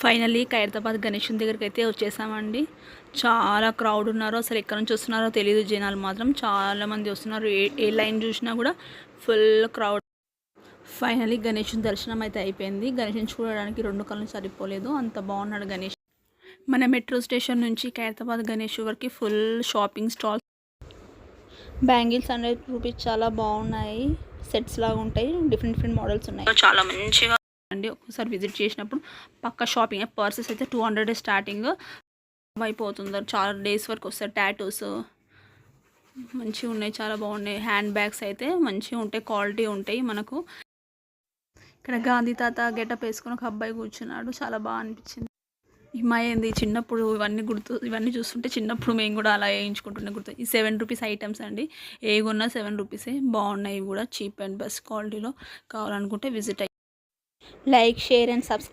Finally Khairatabad గణేశుని దగ్గరికి అయితే వచ్చేసామండి. చాలా క్రౌడ్ ఉన్నారు. అసలు ఎక్కడి నుంచి వస్తున్నారో తెలియదు. జనాలు మాత్రం చాలామంది వస్తున్నారు. ఏ లైన్ చూసినా కూడా ఫుల్ క్రౌడ్. ఫైనల్లీ గణేశుని దర్శనం అయితే అయిపోయింది. గణేశుని చూడడానికి 2 కళ్ళు సరిపోలేదు, అంత బాగున్నాడు గణేష్. మన మెట్రో స్టేషన్ నుంచి ఖైరతాబాద్ గణేష్ వరకు full shopping stalls. Bangles 100 rupees చాలా బాగున్నాయి. సెట్స్ లాగా ఉంటాయి. డిఫరెంట్ మోడల్స్ ఉన్నాయి. చాలా మంచిగా అండి. ఒక్కసారి విజిట్ చేసినప్పుడు పక్క షాపింగ్. పర్సెస్ అయితే 200 స్టార్టింగ్ అయిపోతుంది. చాలా డేస్ వరకు వస్తాయి. టాటూస్ మంచిగా ఉన్నాయి, చాలా బాగున్నాయి. హ్యాండ్ బ్యాగ్స్ అయితే మంచిగా ఉంటాయి, క్వాలిటీ ఉంటాయి. మనకు ఇక్కడ గాంధీ తాత గెటప్ వేసుకొని ఒక అబ్బాయి కూర్చున్నాడు, చాలా బాగా అనిపించింది. ఏంది చిన్నప్పుడు ఇవన్నీ చూస్తుంటే చిన్నప్పుడు మేము కూడా అలా వేయించుకుంటుండే గుర్తు. ఈ 7 రూపీస్ ఐటమ్స్ అండి. ఏ కొన్నా 7 రూపీసే. బాగున్నాయి కూడా, చీప్ అండ్ బెస్ట్ క్వాలిటీలో. కావాలనుకుంటే విజిట్ అయ్యి లైక్, షేర్ అండ్ సబ్స్క్రైబ్.